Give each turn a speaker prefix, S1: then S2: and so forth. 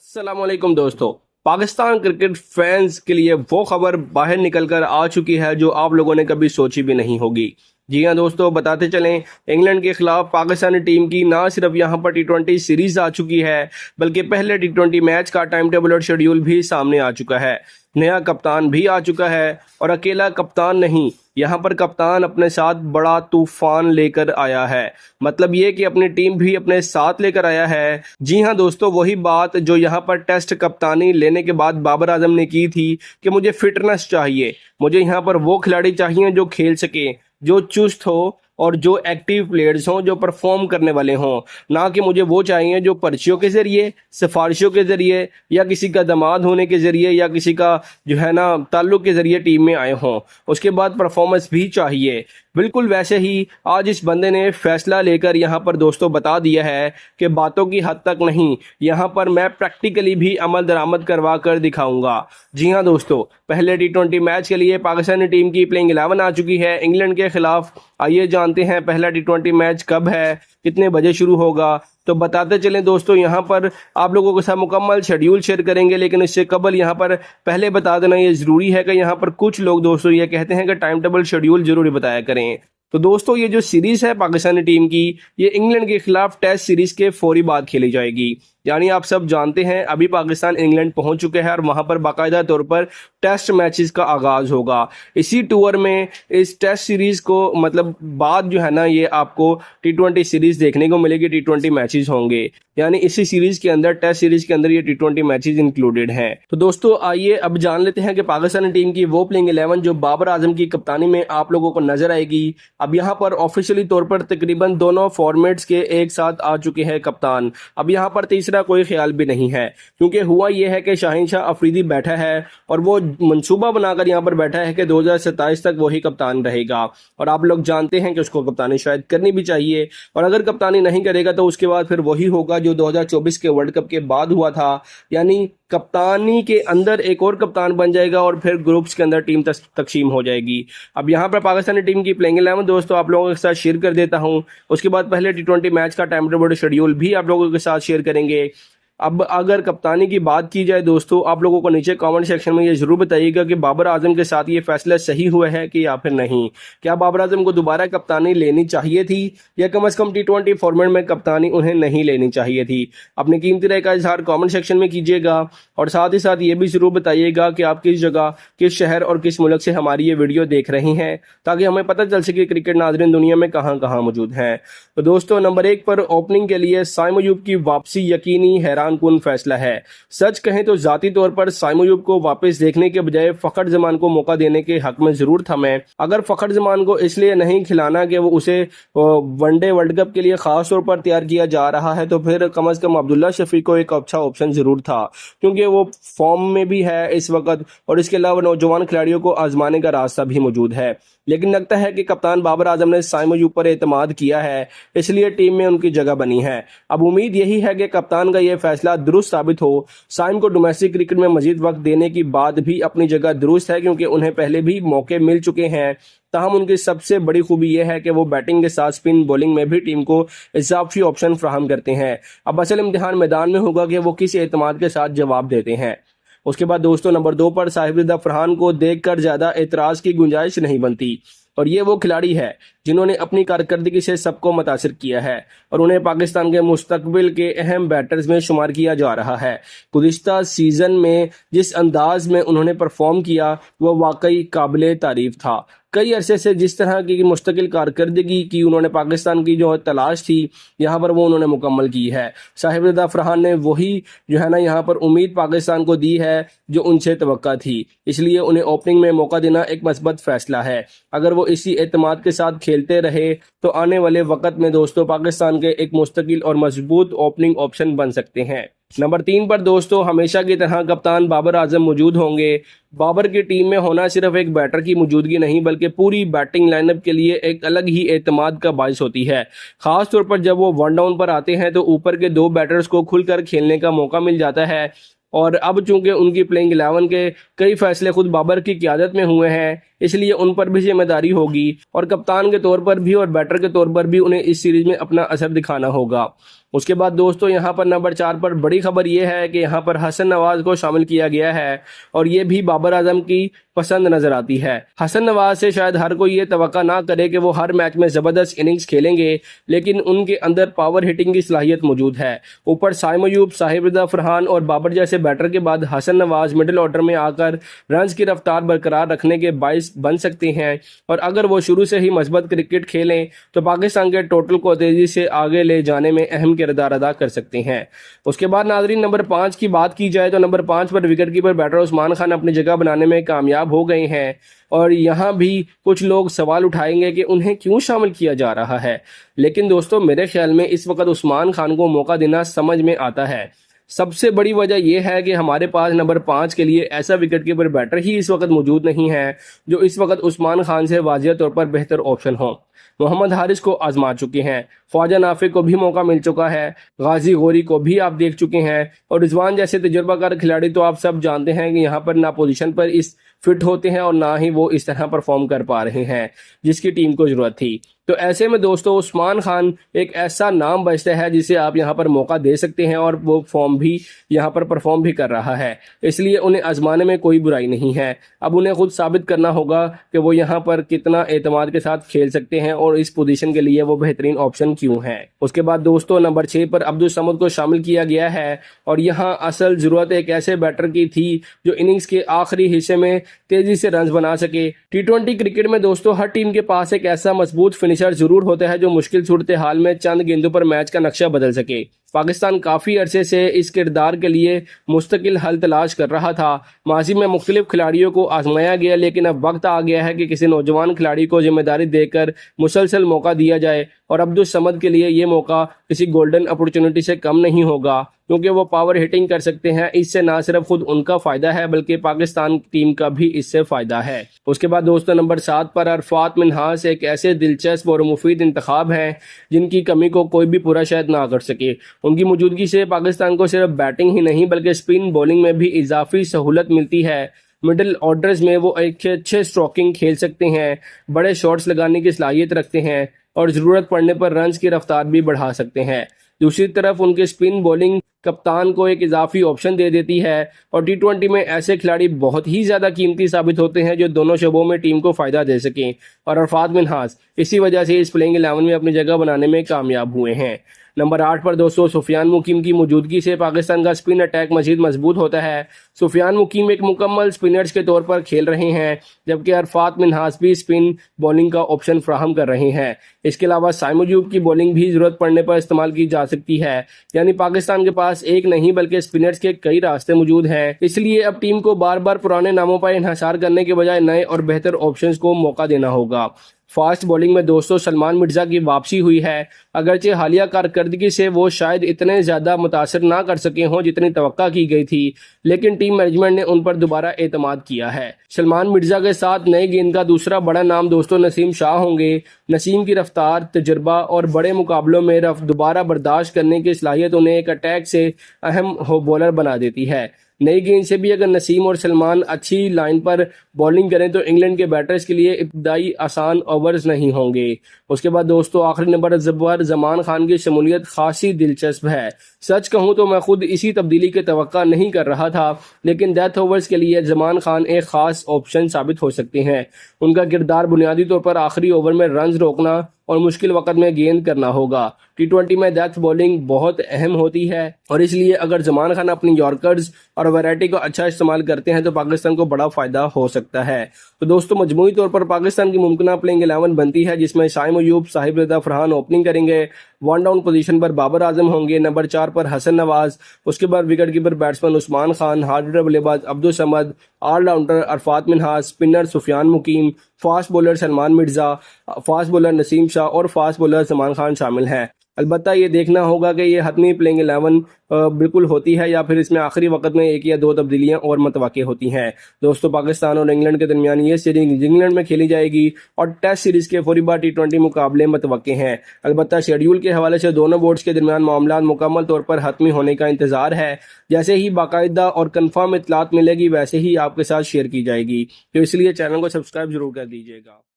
S1: अस्सलामुअलैकुम दोस्तों। Pakistan cricket fans के लिए वो खबर बाहर निकलकर आ चुकी है जो आप लोगों ने कभी सोची भी नहीं होगी। जी हाँ दोस्तों, बताते चलें, इंग्लैंड के खिलाफ पाकिस्तानी टीम की ना सिर्फ यहाँ पर टी20 सीरीज आ चुकी है, बल्कि पहले टी20 मैच का टाइम टेबल और शेड्यूल भी सामने आ चुका है। नया कप्तान भी आ चुका है और अकेला कप्तान नहीं, यहाँ पर कप्तान अपने साथ बड़ा तूफान लेकर आया है। मतलब ये कि अपनी टीम भी अपने साथ लेकर आया है। जी हाँ दोस्तों, वही बात जो यहाँ पर टेस्ट कप्तानी लेने के बाद बाबर आजम ने की थी कि मुझे फिटनेस चाहिए, मुझे यहाँ पर वो खिलाड़ी चाहिए जो खेल सके, जो चुस्त हो और जो एक्टिव प्लेयर्स हों, जो परफॉर्म करने वाले हों। ना कि मुझे वो चाहिए जो पर्चियों के जरिए, सिफारिशों के जरिए या किसी का दामाद होने के जरिए या किसी का जो है ना ताल्लुक के जरिए टीम में आए हों। उसके बाद परफॉर्मेंस भी चाहिए। बिल्कुल वैसे ही आज इस बंदे ने फैसला लेकर यहाँ पर दोस्तों बता दिया है कि बातों की हद तक नहीं, यहाँ पर मैं प्रैक्टिकली भी अमल दरामद करवा कर दिखाऊंगा। जी हाँ दोस्तों, पहले टी20 मैच के लिए पाकिस्तानी टीम की प्लेइंग 11 आ चुकी है इंग्लैंड के खिलाफ। आइए जानते हैं पहला टी20 मैच कब है, कितने बजे शुरू होगा। तो बताते चलें दोस्तों, यहाँ पर आप लोगों के साथ मुकम्मल शेड्यूल शेयर करेंगे, लेकिन इससे कबल यहाँ पर पहले बता देना ये ज़रूरी है कि यहाँ पर कुछ लोग दोस्तों ये कहते हैं कि टाइम टेबल शेड्यूल जरूर बताया करें। तो दोस्तों, ये जो सीरीज़ है पाकिस्तानी टीम की, ये इंग्लैंड के खिलाफ टेस्ट सीरीज़ के फौरी बाद खेली जाएगी। यानी आप सब जानते हैं अभी पाकिस्तान इंग्लैंड पहुंच चुके हैं और वहां पर बाकायदा तौर पर टेस्ट मैचेस का आगाज होगा। इसी टूर में इस टेस्ट सीरीज को मतलब बाद जो है ना ये आपको टी20 सीरीज देखने को मिलेगी, टी20 मैचेस होंगे। यानी इसी सीरीज के अंदर, टेस्ट सीरीज के अंदर ये टी20 मैचेस इंक्लूडेड हैं। तो दोस्तों आइए अब जान लेते हैं कि पाकिस्तानी टीम की वो प्लेइंग 11 जो बाबर आजम की कप्तानी में आप लोगों को नजर आएगी। अब यहाँ पर ऑफिशियली तौर पर तकरीबन दोनों फॉर्मेट्स के एक साथ आ चुके हैं कप्तान। अब यहाँ पर तीसरा कोई ख्याल भी नहीं है, क्योंकि हुआ यह है कि शाहीन शाह अफरीदी बैठा है और वो मंसूबा बनाकर यहाँ पर बैठा है कि 2027 तक वही कप्तान रहेगा। और आप लोग जानते हैं कि उसको कप्तानी शायद करनी भी चाहिए, और अगर कप्तानी नहीं करेगा तो उसके बाद फिर वही होगा जो 2024 के वर्ल्ड कप के बाद हुआ था। यानी कप्तानी के अंदर एक और कप्तान बन जाएगा और फिर ग्रुप्स के अंदर टीम तकसीम हो जाएगी। अब यहाँ पर पाकिस्तानी टीम की प्लेइंग 11 दोस्तों आप लोगों के साथ शेयर कर देता हूँ। उसके बाद पहले टी20 मैच का टाइम टेबल शेड्यूल भी आप लोगों के साथ शेयर करेंगे। अब अगर कप्तानी की बात की जाए दोस्तों, आप लोगों को नीचे कमेंट सेक्शन में ये जरूर बताइएगा कि बाबर आजम के साथ ये फैसला सही हुआ है कि या फिर नहीं। क्या बाबर आजम को दोबारा कप्तानी लेनी चाहिए थी या कम से कम टी20 फॉर्मेट में कप्तानी उन्हें नहीं लेनी चाहिए थी? अपनी कीमती राय का इजहार कमेंट सेक्शन में कीजिएगा और साथ ही साथ ये भी जरूर बताइएगा कि आप किस जगह, किस शहर और किस मुल्क से हमारी ये वीडियो देख रहे हैं, ताकि हमें पता चल सके क्रिकेट नाज़रीन दुनिया में कहाँ कहाँ मौजूद हैं। तो दोस्तों, नंबर 1 पर ओपनिंग के लिए साइम अयूब की वापसी यकीनी हैरान कुन फैसला है। सच कहें तो जाती तौर पर साइम अयूब को वापस देखने के बजाय फखर जमान को मौका देने के हक में जरूर था मैं। अगर फखर जमान को इसलिए नहीं खिलाना कि वो उसे वनडे वर्ल्ड कप के लिए खास तौर पर तैयार किया जा रहा है, तो फिर कम से कम अब्दुल्ला शफीक को एक अच्छा ऑप्शन जरूर था, क्योंकि वो फॉर्म में भी है इस वक्त और इसके अलावा नौजवान खिलाड़ियों को आजमाने का रास्ता भी मौजूद है। लेकिन लगता है कि कप्तान बाबर आजम ने साइम अयूब पर एतमाद किया है, इसलिए टीम में उनकी जगह बनी है। अब उम्मीद यही है कि कप्तान का यह फैसला दुरुस्त साबित हो। साइम को डोमेस्टिक क्रिकेट में मजीद वक्त देने की बात भी अपनी जगह दुरुस्त है, क्योंकि उन्हें पहले भी मौके मिल चुके हैं। ताहम उनकी सबसे बड़ी खूबी यह है कि वो बैटिंग के साथ स्पिन बॉलिंग में भी टीम को इजाफी ऑप्शन फ्राहम करते हैं। अब असल इम्तिहान मैदान में होगा कि वो किस एतमाद के साथ जवाब देते हैं। उसके बाद दोस्तों, नंबर 2 पर साहिब रिदा फरहान को देखकर ज्यादा एतराज की गुंजाइश नहीं बनती, और ये वो खिलाड़ी है जिन्होंने अपनी कारकर्दगी से सबको मुतासिर किया है और उन्हें पाकिस्तान के मुस्तकबिल के अहम बैटर्स में शुमार किया जा रहा है। गुज़िश्ता सीजन में जिस अंदाज में उन्होंने परफॉर्म किया वो वाकई काबिल तारीफ था। कई अरसे से जिस तरह की मुस्तकिल कारकर्दगी की उन्होंने पाकिस्तान की जो तलाश थी यहाँ पर वो उन्होंने मुकम्मल की है। साहिब रिदा फरहान ने वही जो है ना यहाँ पर उम्मीद पाकिस्तान को दी है जो उनसे तवक्का थी, इसलिए उन्हें ओपनिंग में मौका देना एक मस्बत फैसला है। अगर वो इसी एतमाद के साथ खेलते रहे तो आने वाले वक्त में दोस्तों पाकिस्तान के एक मुस्तकिल और मजबूत ओपनिंग ऑप्शन बन सकते हैं। नंबर 3 पर दोस्तों, हमेशा की तरह कप्तान बाबर आजम मौजूद होंगे। बाबर की टीम में होना सिर्फ एक बैटर की मौजूदगी नहीं, बल्कि पूरी बैटिंग लाइनअप के लिए एक अलग ही एतमाद का बाइस होती है। खास तौर पर जब वो वन डाउन पर आते हैं तो ऊपर के 2 बैटर्स को खुलकर खेलने का मौका मिल जाता है। और अब चूंकि उनकी प्लेइंग 11 के कई फैसले खुद बाबर की क़यादत में हुए हैं, इसलिए उन पर भी जिम्मेदारी होगी और कप्तान के तौर पर भी और बैटर के तौर पर भी उन्हें इस सीरीज में अपना असर दिखाना होगा। उसके बाद दोस्तों यहाँ पर नंबर 4 पर बड़ी खबर यह है कि यहाँ पर हसन नवाज को शामिल किया गया है और ये भी बाबर आजम की पसंद नजर आती है। हसन नवाज से शायद हर कोई ये तवक्का ना करे कि वो हर मैच में जबरदस्त इनिंग्स खेलेंगे, लेकिन उनके अंदर पावर हिटिंग की सलाहियत मौजूद है। ऊपर साइम अयूब, साहिब रजा, फरहान और बाबर जैसे बैटर के बाद हसन नवाज मिडिल ऑर्डर में आकर रन्स की रफ्तार बरकरार रखने के बाइस बन सकते हैं और अगर वो शुरू से ही मजबूत क्रिकेट खेलें तो पाकिस्तान के टोटल को तेजी से आगे ले जाने में अहम किरदार अदा कर सकते हैं। उसके बाद नाजरीन नंबर 5 की बात की जाए तो नंबर 5 पर wicket keeper batter Usman Khan अपनी जगह बनाने में कामयाब हो गए हैं और यहाँ भी कुछ लोग सवाल उठाएंगे कि उन्हें क्यों शामिल किया जा रहा है, लेकिन दोस्तों मेरे ख्याल में इस वक्त उस्मान खान को मौका देना समझ में आता है। सबसे बड़ी वजह यह है कि हमारे पास नंबर 5 के लिए ऐसा विकेट कीपर बैटर ही इस वक्त मौजूद नहीं है जो इस वक्त उस्मान खान से वाजिया तौर पर बेहतर ऑप्शन हो। मोहम्मद हारिस को आजमा चुके हैं, ख्वाजा नाफे को भी मौका मिल चुका है, गाजी गौरी को भी आप देख चुके हैं और रिजवान जैसे तजुर्बाकार खिलाड़ी तो आप सब जानते हैं कि यहाँ पर ना पोजीशन पर इस फिट होते हैं और ना ही वो इस तरह परफॉर्म कर पा रहे हैं जिसकी टीम को जरूरत थी। तो ऐसे में दोस्तों उस्मान खान एक ऐसा नाम बचता है जिसे आप यहाँ पर मौका दे सकते हैं और वो फॉर्म भी यहाँ पर परफॉर्म भी कर रहा है, इसलिए उन्हें आजमाने में कोई बुराई नहीं है। अब उन्हें खुद साबित करना होगा कि वो यहाँ पर कितना एतमाद के साथ खेल सकते हैं और इस पोजीशन के लिए वो बेहतरीन ऑप्शन क्यों है। उसके बाद दोस्तों नंबर 6 पर अब्दुल समद को शामिल किया गया है और यहाँ असल जरूरत एक ऐसे बैटर की थी जो इनिंग्स के आखिरी हिस्से में तेजी से रन बना सके। T20 क्रिकेट में दोस्तों हर टीम के पास एक ऐसा मजबूत फिनिशर जरूर होता है जो मुश्किल सूरत हाल में चंद गेंदों पर मैच का नक्शा बदल सके। पाकिस्तान काफ़ी अरसे से इस किरदार के लिए मुस्तकिल हल तलाश कर रहा था। माजी में मुख्तलिफ खिलाड़ियों को आजमाया गया, लेकिन अब वक्त आ गया है कि किसी नौजवान खिलाड़ी को जिम्मेदारी देकर मुसलसल मौका दिया जाए और अब्दुल समद के लिए ये मौका किसी गोल्डन अपॉर्चुनिटी से कम नहीं होगा क्योंकि वो पावर हिटिंग कर सकते हैं। इससे ना सिर्फ खुद उनका फायदा है बल्कि पाकिस्तान टीम का भी इससे फायदा है। उसके बाद दोस्तों नंबर 7 पर अरफात मिन्हास एक ऐसे दिलचस्प और मुफीद इंतखाब हैं जिनकी कमी को कोई भी पूरा शायद ना कर सके। उनकी मौजूदगी से पाकिस्तान को सिर्फ बैटिंग ही नहीं बल्कि स्पिन बॉलिंग में भी इजाफी सहूलत मिलती है। मिडिल ऑर्डर्स में वो एक अच्छे स्ट्रोकिंग खेल सकते हैं, बड़े शॉट्स लगाने की सलाहियत रखते हैं और ज़रूरत पड़ने पर रन्स की रफ्तार भी बढ़ा सकते हैं। दूसरी तरफ उनके स्पिन बॉलिंग कप्तान को एक इजाफी ऑप्शन दे देती है और T20 में ऐसे खिलाड़ी बहुत ही ज़्यादा कीमती साबित होते हैं जो दोनों शोबों में टीम को फ़ायदा दे सकें और अरफात मिन्हास इसी वजह से इस प्लेइंग 11 में अपनी जगह बनाने में कामयाब हुए हैं। नंबर 8 पर दोस्तों सुफियान मुकीम की मौजूदगी से पाकिस्तान का स्पिन अटैक मजीद मजबूत होता है। सुफियान मुकीम एक मुकम्मल स्पिनर्स के तौर पर खेल रहे हैं जबकि अरफात मिन्हास भी स्पिन बॉलिंग का ऑप्शन फ्राहम कर रहे हैं। इसके अलावा साइम अयूब की बॉलिंग भी जरूरत पड़ने पर इस्तेमाल की जा सकती है। यानी पाकिस्तान के पास एक नहीं बल्कि स्पिनर्स के कई रास्ते मौजूद हैं। इसलिए अब टीम को बार बार पुराने नामों पर इन्हिसार करने के बजाय नए और बेहतर ऑप्शंस को मौका देना होगा। फास्ट बॉलिंग में दोस्तों सलमान मिर्जा की वापसी हुई है। अगरचे हालिया कारकर्दगी से वो शायद इतने ज़्यादा मुतासर ना कर सके हों जितनी तवक्का की गई थी, लेकिन टीम मैनेजमेंट ने उन पर दोबारा एतमाद किया है। सलमान मिर्जा के साथ नए गेंद का दूसरा बड़ा नाम दोस्तों नसीम शाह होंगे। नसीम की रफ्तार, तजर्बा और बड़े मुकाबलों में दोबारा बर्दाश्त करने की सलाहियत उन्हें एक अटैक से अहम बॉलर बना देती है। नई गेंद से भी अगर नसीम और सलमान अच्छी लाइन पर बॉलिंग करें तो इंग्लैंड के बैटर्स के लिए इब्तदाई आसान ओवर्स नहीं होंगे। उसके बाद दोस्तों आखिरी नंबर पर जमान खान की शमूलियत खासी दिलचस्प है। सच कहूं तो मैं खुद इसी तब्दीली के तवक्का नहीं कर रहा था, लेकिन डेथ ओवर्स के लिए जमान खान एक खास ऑप्शन साबित हो सकते हैं। उनका किरदार बुनियादी तौर पर आखिरी ओवर में रन रोकना और मुश्किल वक्त में गेंद करना होगा। T20 में डेथ बॉलिंग बहुत अहम होती है और इसलिए अगर जमान खान अपनी यॉर्कर्स और वैरायटी को अच्छा इस्तेमाल करते हैं तो पाकिस्तान को बड़ा फायदा हो सकता है। तो दोस्तों मुजमूई तौर पर पाकिस्तान की मुमकिन प्लेइंग 11 बनती है जिसमें साइम अयूब, साहिब रजा, फरहान ओपनिंग करेंगे। 1 डाउन पोजीशन पर बाबर आजम होंगे। नंबर 4 पर हसन नवाज। उसके बाद wicket keeper batsman Usman Khan, hard hitter बल्लेबाज Abdul Samad, allrounder Arfat Minhas, spinner Sufiyan Muqeem, fast bowler Salman Mirza, fast bowler Naseem Shah और फास्ट बॉलर सलमान खान शामिल हैं। अलबत्ता ये देखना होगा कि ये हतमी प्लेइंग 11 बिल्कुल होती है या फिर इसमें आखिरी वक्त में 1 या 2 तब्दीलियां और मतवाक़े होती हैं। दोस्तों पाकिस्तान और इंग्लैंड के दरमियान ये सीरीज इंग्लैंड में खेली जाएगी और टेस्ट सीरीज के फौरी बाद T20 मुकाबले मतवाक़े हैं। अलबत्ता शेड्यूल के हवाले से दोनों बोर्ड्स के दरमियान मामला मुकम्मल तौर पर हतमी होने का इंतजार है। जैसे ही बाकायदा और कन्फर्म इतलात मिलेगी वैसे ही आपके साथ शेयर की जाएगी, तो इसलिए चैनल को सब्सक्राइब जरूर कर दीजिएगा।